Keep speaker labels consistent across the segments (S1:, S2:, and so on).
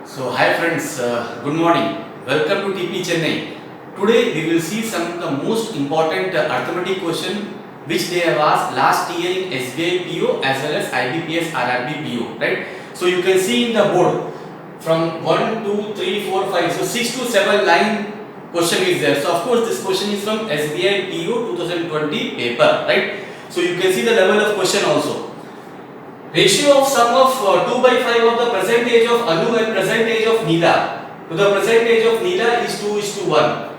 S1: So hi friends, good morning. Welcome to TP Chennai. Today we will see some of the most important arithmetic question which they have asked last year in SBI PO as well as IBPS RRB PO, right? So you can see in the board from 1, 2, 3, 4, 5. So 6 to 7 line question is there. So of course this question is from SBI PO 2020 paper, right? So you can see the level of question also. Ratio of sum of 2 by 5 of the percentage of Anu and percentage of Neela to the percentage of Neela is 2:1.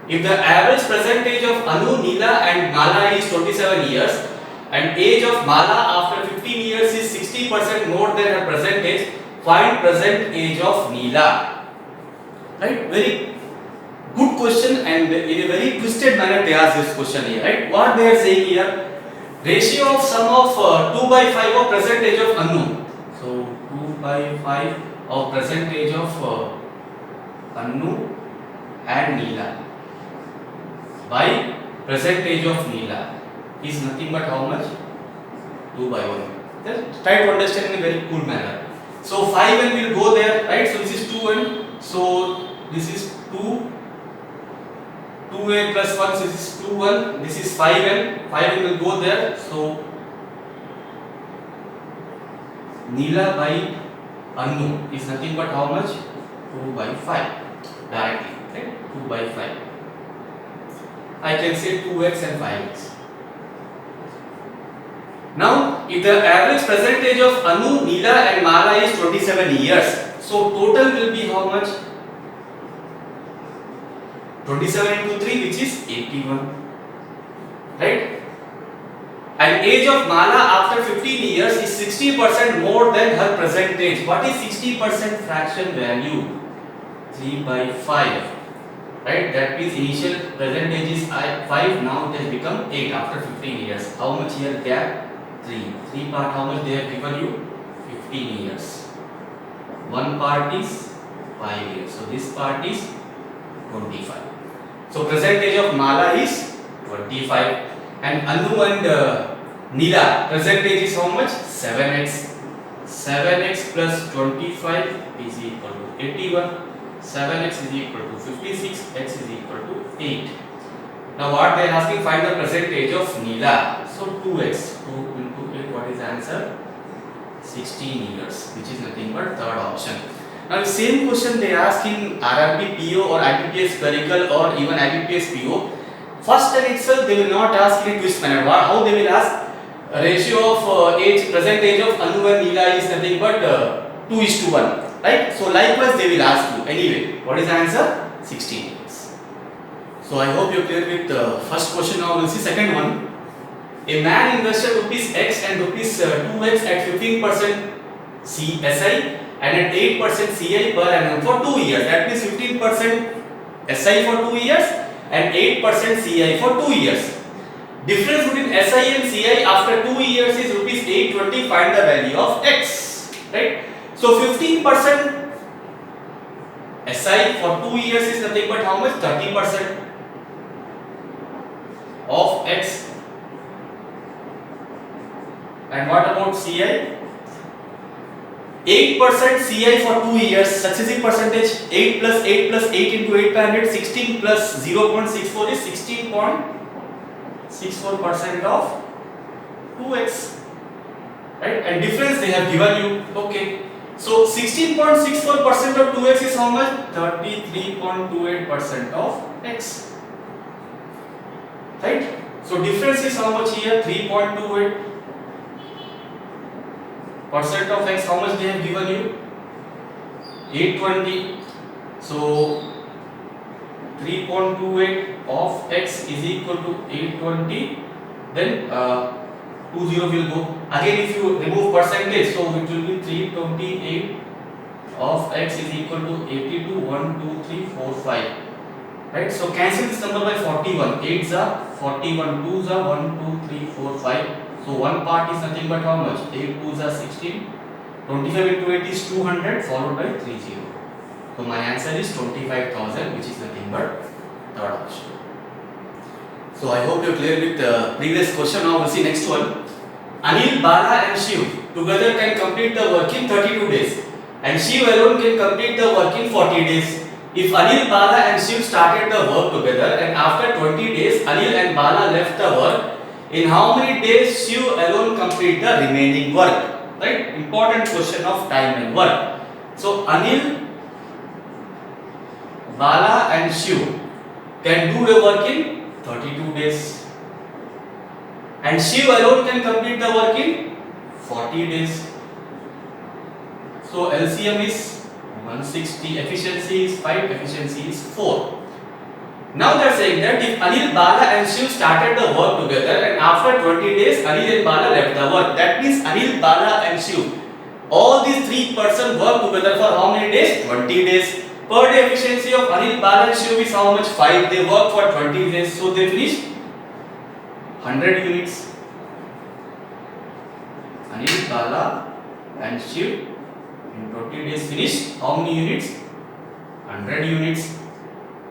S1: If the average percentage of Anu, Neela and Mala is 27 years and age of Mala after 15 years is 60% more than her present age, find present age of Neela. Right? Very good question, and in a very twisted manner they ask this question here. Right? What they are saying here? Ratio of sum of 2 by 5 of percentage of Anu. So 2 by 5 of percentage of Anu and Neela by percentage of Neela is nothing but how much? 2 by 1. Just try to understand in a very cool manner. So 5n will go there, right? So this is 2n. So this is 2a plus 1, so this is 2, 1, this is 5n, 5n will go there, so Neela by Anu is nothing but how much? 2 by 5, directly, right? 2 by 5. I can say 2x and 5x. Now, if the average percentage of Anu, Neela and Mala is 27 years, so total will be how much? 27 into 3, which is 81, right? And age of Mala after 15 years is 60% more than her present age. What is 60% fraction value? 3 by 5, right? That means initial present age is 5, now it has become 8 after 15 years. How much here gap? 3 part, how much they have given you? 15 years. One part is 5 years. So this part is 25. So present age of Mala is 25 and Anu and Neela present age is how much? 7x. 7x plus 25 is equal to 81. 7x is equal to 56. X is equal to 8. Now what they are asking, find the present age of Neela. So 2x. 2 into 8, what is the answer? 16 years, which is nothing but third option. Now the same question they ask in RRB PO or IBPS clerical or even IBPS PO. First and itself they will not ask in a twist manner. How they will ask? A ratio of age, present age of Anu and Neela is nothing but 2:1, right? So likewise they will ask you. Anyway, what is the answer? 16 years. So I hope you are clear with the first question. Now we'll see second one. A man invested rupees X and rupees 2x at 15% SI and at 8% CI per annum for 2 years. That means 15% SI for 2 years and 8% CI for 2 years. Difference between SI and CI after 2 years is rupees 820. Find the value of X. Right? So 15% SI for 2 years is nothing but how much? 30% of X. And what about CI? 8% CI for 2 years, successive percentage. 8 plus 8 plus 8 into 800, 16 plus 0.64 is 16.64% of 2x, right? And difference they have given you. Okay, so 16.64% of 2x is how much? 33.28% of x, right? So difference is how much here? 3.28% of x. How much they have given you? 820. So 3.28 of x is equal to 820. Then 20 will go. Again, if you remove percentage, so it will be 328 of x is equal to 82. 1, 2, 3, 4, 5. Right? So cancel this number by 41. 8s are 41. 2s are 1, 2, 3, 4, 5. So one part is nothing but how much? 8 2s are 16. 25 into 8 is 200 followed by 30. So my answer is 25,000, which is nothing but third option. So I hope you are clear with the previous question. Now we'll see next one. Anil, Bala and Shiv together can complete the work in 32 days. and Shiv alone can complete the work in 40 days. If Anil, Bala and Shiv started the work together and after 20 days Anil and Bala left the work, in how many days Shiv alone complete the remaining work? Right? Important question of time and work. So Anil, Bala and Shiv can do the work in 32 days. And Shiv alone can complete the work in 40 days. So LCM is 160, efficiency is 5, efficiency is 4. Now they are saying that if Anil, Bala and Shiv started the work together and after 20 days Anil and Bala left the work. That means Anil, Bala and Shiv, all these three persons work together for how many days? 20 days. Per day efficiency of Anil, Bala and Shiv is how much? 5. They work for 20 days. So they finish 100 units. Anil, Bala and Shiv in 20 days finish how many units? 100 units.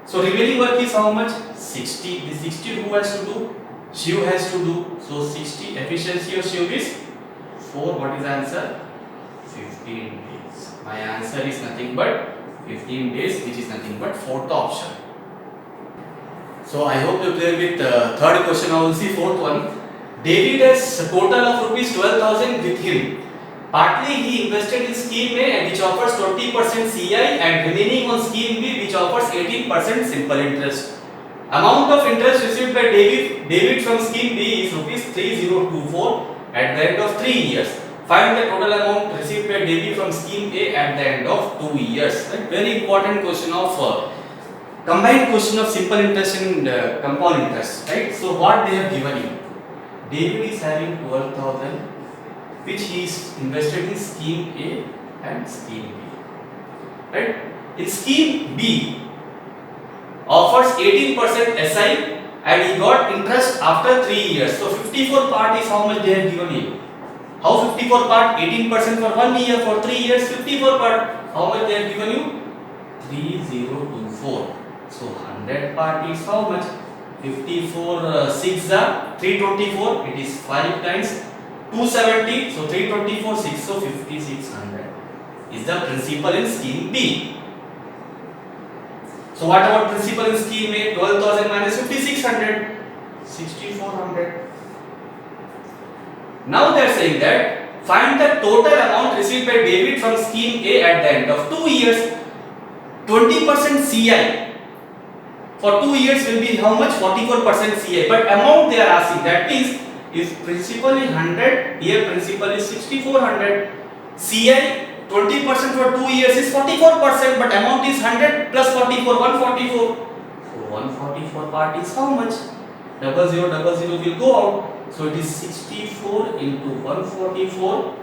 S1: So remaining work is how much? 60. The 60 who has to do? Shiv has to do. So 60. Efficiency of Shiv is 4. What is the answer? 15 days. My answer is nothing but 15 days, which is nothing but fourth option. So I hope you clear with third question. Now we'll see fourth one. David has a total of rupees 12,000 with him. Partly he invested in scheme A, which offers 20% CI, and remaining on scheme B, which offers 18% simple interest. Amount of interest received by David from scheme B is rupees 3024 at the end of 3 years. Find the total amount received by David from scheme A at the end of 2 years. Right? Very important question of combined question of simple interest and compound interest. Right? So what they have given you? David is having 12,000, which he is invested in scheme A and scheme B. Right? In scheme B, offers 18% SI and he got interest after 3 years. So 54 part is how much they have given you. How 54 part? 18% for 1 year, for 3 years. 54 part, how much they have given you? 3024. So 100 part is how much? 54 6 are 324. It is 5 times 270. So 324 6. So 5600 is the principal in scheme B. So what about principal in scheme A? 12,000 minus 5600, 6400. Now they are saying that find the total amount received by David from scheme A at the end of 2 years. 20% CI for 2 years will be how much? 44% CI. But amount they are asking, that means if principal is 100, here principal is 6400. CI 20% for 2 years is 44%, but amount is 100 plus 44, 144. So 144 part is how much? 0000 will go out. So it is 64 into 144.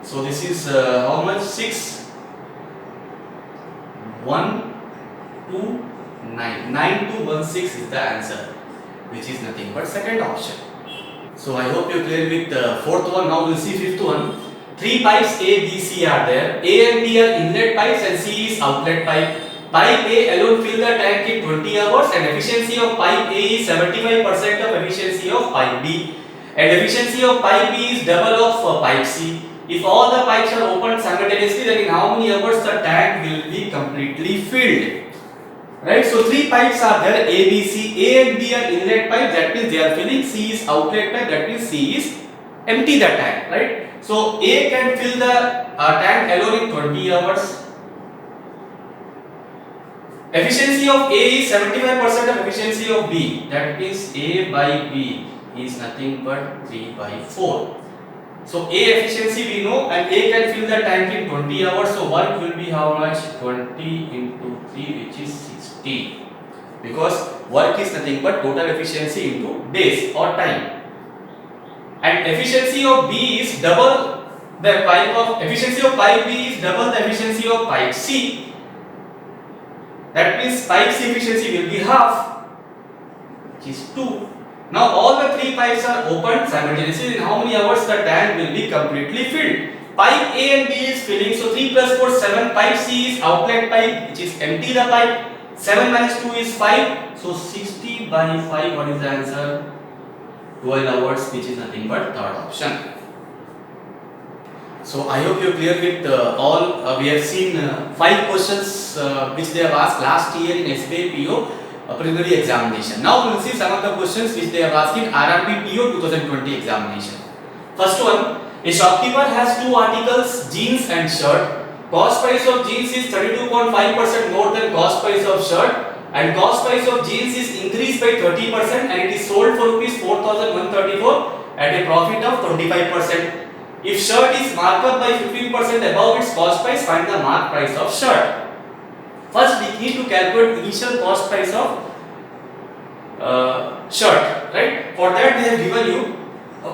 S1: So this is how much? 6 1 2 9. 9216 is the answer, which is nothing but second option. So I hope you clear with the fourth one. Now we'll see fifth one. 3 pipes A, B, C are there. A and B are inlet pipes and C is outlet pipe. Pipe A alone fill the tank in 20 hours and efficiency of pipe A is 75% of efficiency of pipe B. And efficiency of pipe B is double of pipe C. If all the pipes are opened simultaneously, then in how many hours the tank will be completely filled? Right? So 3 pipes are there, A, B, C. A and B are inlet pipe, that means they are filling. C is outlet pipe, that means C is empty the tank. Right? So A can fill the tank alone in 20 hours. Efficiency of A is 75% of efficiency of B. That means A by B is nothing but 3 by 4. So A efficiency we know, and A can fill the tank in 20 hours. So work will be how much? 20 into 3, which is 60. Because work is nothing but total efficiency into days or time. And efficiency of B is double the pipe of efficiency of pipe B is double the efficiency of pipe C. That means pipe C efficiency will be half, which is 2. Now all the 3 pipes are opened simultaneously. In how many hours the tank will be completely filled? Pipe A and B is filling. So 3 plus 4 7. Pipe C is outlet pipe, which is empty the pipe. 7 minus 2 is 5. So 60 by 5. What is the answer? 12 hours, which is nothing but third option. So I hope you're clear with all. We have seen 5 questions which they have asked last year in SBI PO preliminary examination. Now we will see some of the questions which they have asked in RRB PO 2020 examination. First one, a shopkeeper has 2 articles, jeans and shirt. Cost price of jeans is 32.5% more than cost price of shirt, and cost price of jeans is increased by 30% and it is sold for rupees 4,134 at a profit of 25%. If shirt is marked up by 15% above its cost price, find the mark price of shirt. First, we need to calculate initial cost price of shirt, right? For that they have given you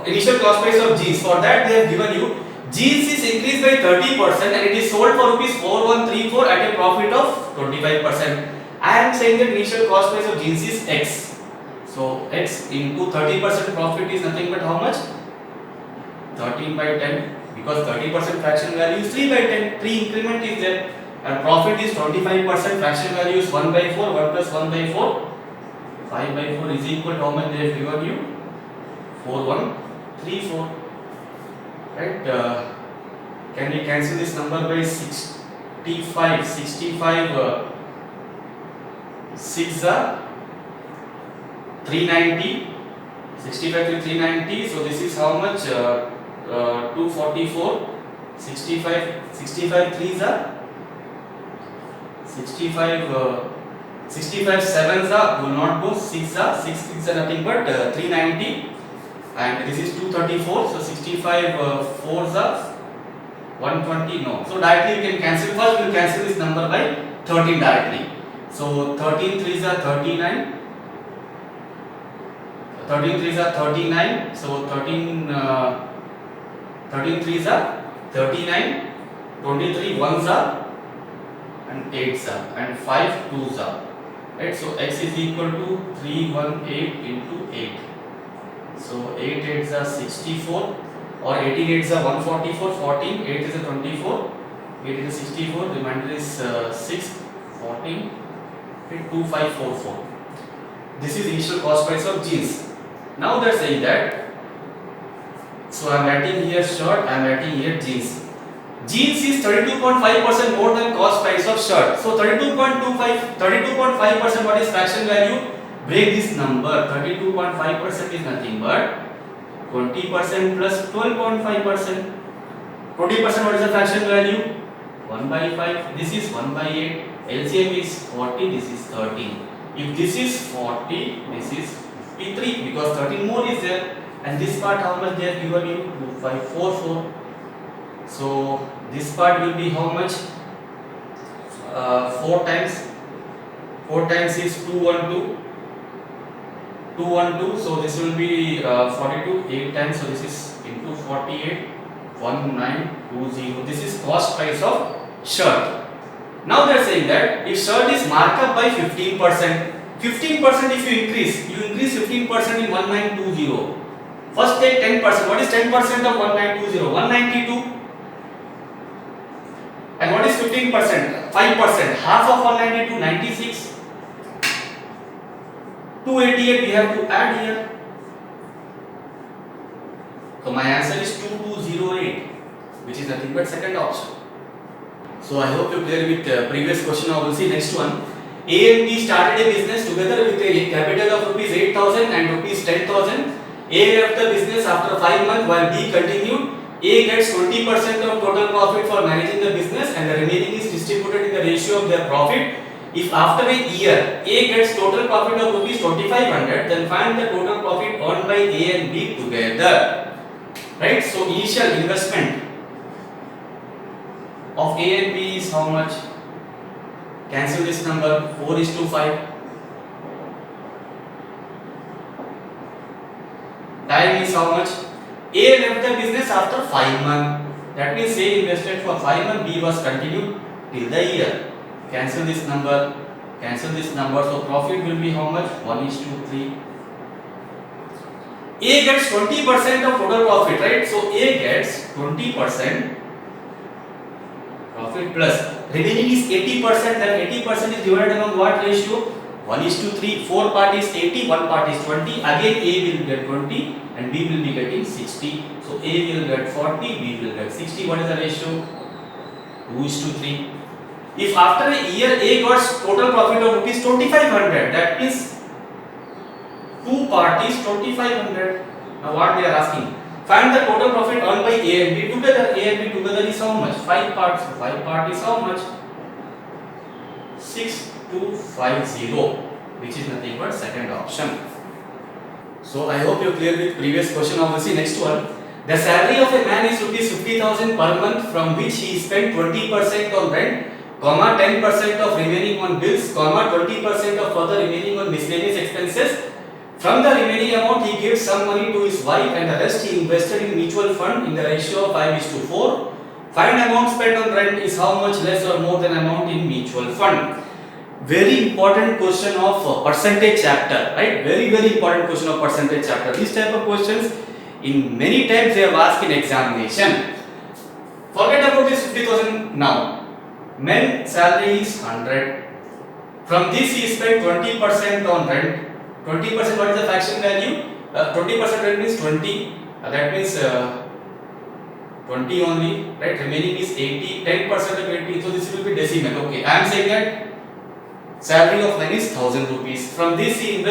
S1: initial cost price of jeans. For that they have given you jeans is increased by 30% and it is sold for rupees 4134 at a profit of 25%. I am saying that initial cost price of jeans is X. So X into 30% profit is nothing but how much? 13 by 10, because 30% fraction value is 3 by 10, 3 increment is there, and profit is 25%, fraction value is 1 by 4, 1 plus 1 by 4, 5 by 4 is equal to how much they have given you? 4134. Right? Can we cancel this number by 65? 6 are 390. 65 to 390. So this is how much? 244. 65 3s are 65 7s are will not go. 6 are nothing but 390, and this is 234. So 65 4s are 120. No. So directly you can cancel. First we will cancel this number by 13 directly. So 13 3s are 39. 13 3s are 39. So 13 3s are 39. 23 1s are and 8s are, and 5 2s are. Right? So x is equal to 318 into 8. So 8 8s are 64, or 18 8s are 144. 14 8 is a 24. 8 is a 64. Remainder is 6 14 2544. This is initial cost price of jeans. Now they are saying that. So I am writing here shirt, I am writing here jeans. Jeans is 32.5% more than cost price of shirt. So 32.5%, what is fraction value? Break this number. 32.5% is nothing but 20% plus 12.5%. 20%, what is the fraction value? 1 by 5. This is 1 by 8. LCM is 40. This is 13. If this is 40, this is 53, because 13 more is there. And this part, how much they have given you? 2544. So this part will be how much? 4 times. 4 times is 212. 212. So this will be 42. 8 times. So this is into 48. 1920. This is cost price of shirt. Now they are saying that if shirt is marked up by 15%, 15% if you increase 15% in 1920. First take 10%. What is 10% of 1920? 192. And what is 15%? 5%. Half of 192, 96. 288 we have to add here. So my answer is 2208, which is nothing but second option. So I hope you clear with previous question. Now we'll see next one. A and B started a business together with a capital of rupees 8,000 and rupees 10,000. A left the business after 5 months while B continued. A gets 20% of total profit for managing the business, and the remaining is distributed in the ratio of their profit. If after a year A gets total profit of rupees 2,500, then find the total profit earned by A and B together. Right? So initial investment of A and B is how much? Cancel this number. 4:5. Time is how much? A left the business after 5 months. That means A invested for 5 months, B was continued till the year. Cancel this number. Cancel this number. So profit will be how much? 1:3. A gets 20% of total profit, right? So A gets 20% profit plus remaining is 80%. Then 80% is divided among what ratio? 1:3. 4 part is 80, 1 part is 20. Again A will get 20 and B will be getting 60. So A will get 40, B will get 60. What is the ratio? 2:3. If after a year A got total profit of rupees 2500, that means two parties 2500. Now what they are asking? Find the total profit earned by A and B together. A and B together is how much? 5 parts. 5 part is how much? 6250, which is nothing but second option. So I hope you clear with previous question. Now we'll see next one. The salary of a man is rupees 50,000 per month, from which he spent 20% on rent, 10% of remaining on bills, 20% of further remaining on miscellaneous expenses. From the remaining amount, he gave some money to his wife and the rest he invested in mutual fund in the ratio of 5:4. Find amount spent on rent is how much less or more than amount in mutual fund. Very important question of percentage chapter, right? Very important question of percentage chapter. This type of questions in many times they have asked in examination. Forget about this 50,000 now. Men salary is 100. From this he spent 20% on rent. 20%, what is the fraction value? 20% rent means 20. That means 20 only, right? Remaining is 80. 10% of 20. So this will be decimal. Okay, I am saying that salary of man is 1000 rupees. From this he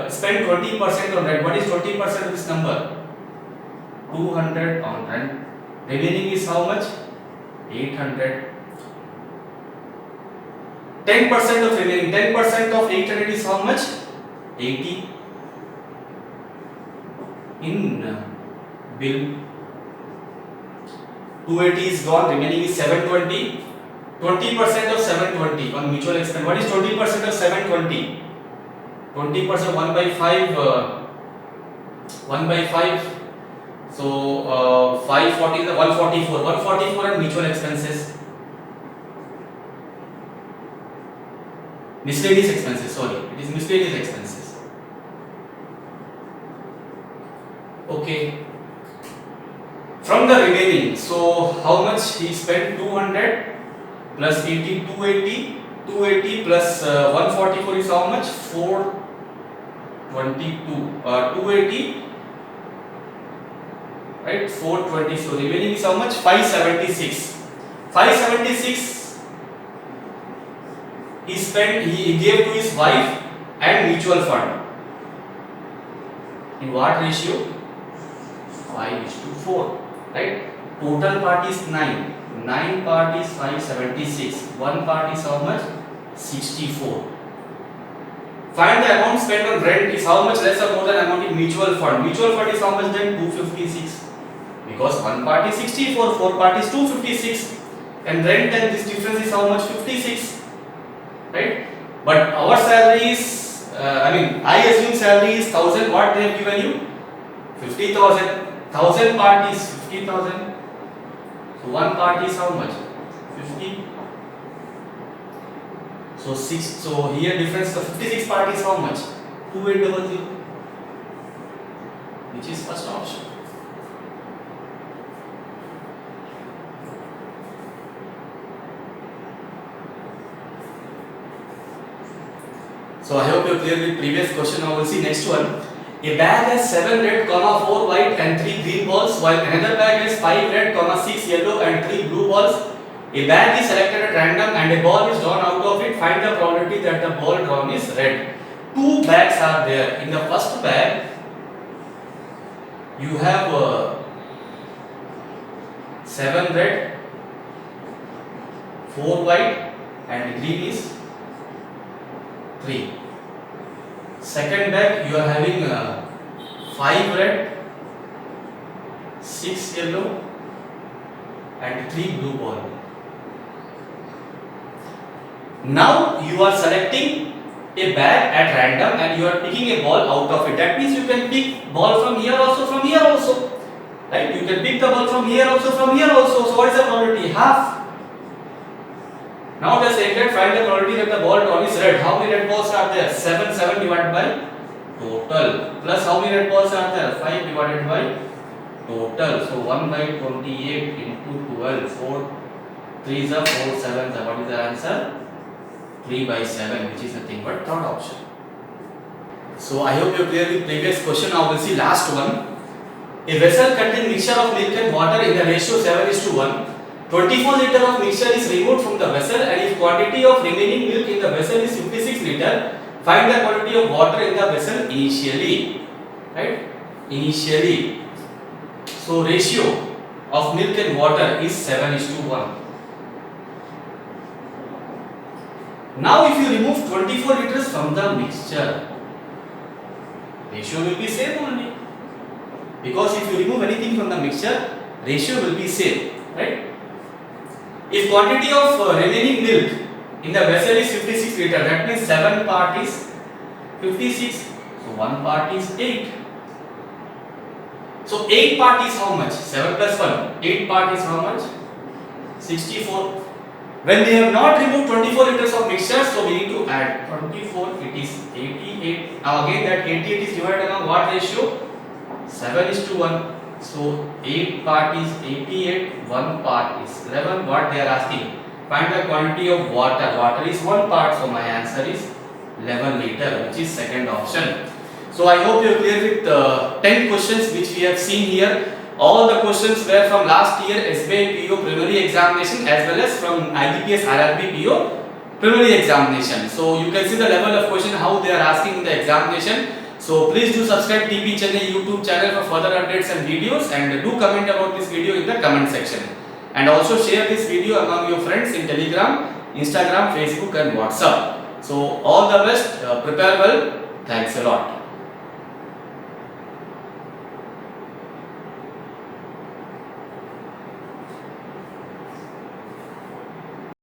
S1: spend 20% on rent. What is 20% of this number? 200 on rent. Remaining is how much? 800. 10% of remaining. 10% of 800 is how much? 80 in bill. 280 is gone, remaining is 720. 20% of 720 on mutual expense. What is 20% of 720? 20% 1 by 5. 1 by 5. So 540 is 144. 144 on mutual expenses. Miscellaneous expenses, sorry, it is miscellaneous expenses. Okay. From the remaining, so how much he spent? 200 plus 80, 280. 280 plus 144 is how much? 422. 280, right? 420. So remaining is how much? 576. 576. He gave to his wife and mutual fund. In what ratio? 5:4, right? Total part is 9. 9 part is 576. 1 part is how much? 64. Find the amount spent on rent is how much less or more than amount in mutual fund. Mutual fund is how much then? 256. Because 1 part is 64, 4 part is 256. And rent, and this difference is how much? 56. Right? But our salary is, I assume salary is 1000. What they have given you? 50,000. 1000 part is 50,000. So 1 part is how much? 50. So here difference, the 56 part is how much? 2800, which is first option. So I hope you clear the previous question. Now we'll see next one. A bag has 7 red, 4 white and 3 green balls, while another bag has 5 red, 6 yellow and 3 blue balls. A bag is selected at random and a ball is drawn out of it. Find the probability that the ball drawn is red. 2 bags are there. In the first bag, you have 7 red, 4 white and green is 3. Second bag, you are having 5 red, 6 yellow and 3 blue ball. Now you are selecting a bag at random and you are picking a ball out of it. That means you can pick ball from here also, from here also. Right? You can pick the ball from here also, from here also. So what is the probability? Half. Now they say that find the probability that the ball drawn is red. How many red balls are there? 7 divided by total. Plus how many red balls are there? 5 divided by total. So 1 by 28 into 12. 4 3s are 4 7s. What is the answer? 3 by 7, which is nothing but third option. So I hope you clear the previous question. Now we'll see last one. A vessel contains mixture of milk and water in the ratio 7:1. 24 liter of mixture is removed from the vessel, and if quantity of remaining milk in the vessel is 56 liter, find the quantity of water in the vessel initially. Right? Initially. So ratio of milk and water is 7:1. Now if you remove 24 liters from the mixture, ratio will be same only. Because if you remove anything from the mixture, ratio will be same, right? If quantity of remaining milk in the vessel is 56 liter, that means 7 part is 56, so 1 part is 8. So 8 part is how much? 7 plus 1. 8 part is how much? 64. When we have not removed 24 liters of mixture, so we need to add 24, it is 88. Now again that 88 is divided among what ratio? 7:1. So 8 part is 88, 1 part is 11. What they are asking? Find the quantity of water. Water is 1 part, so my answer is 11 liter, which is second option. So I hope you are clear with 10 questions which we have seen here. All the questions were from last year SBI PO preliminary examination as well as from IBPS RRB PO preliminary examination. So you can see the level of question how they are asking in the examination. So please do subscribe TP Chennai YouTube channel for further updates and videos, and do comment about this video in the comment section. And also share this video among your friends in Telegram, Instagram, Facebook and WhatsApp. So all the best, prepare well. Thanks a lot.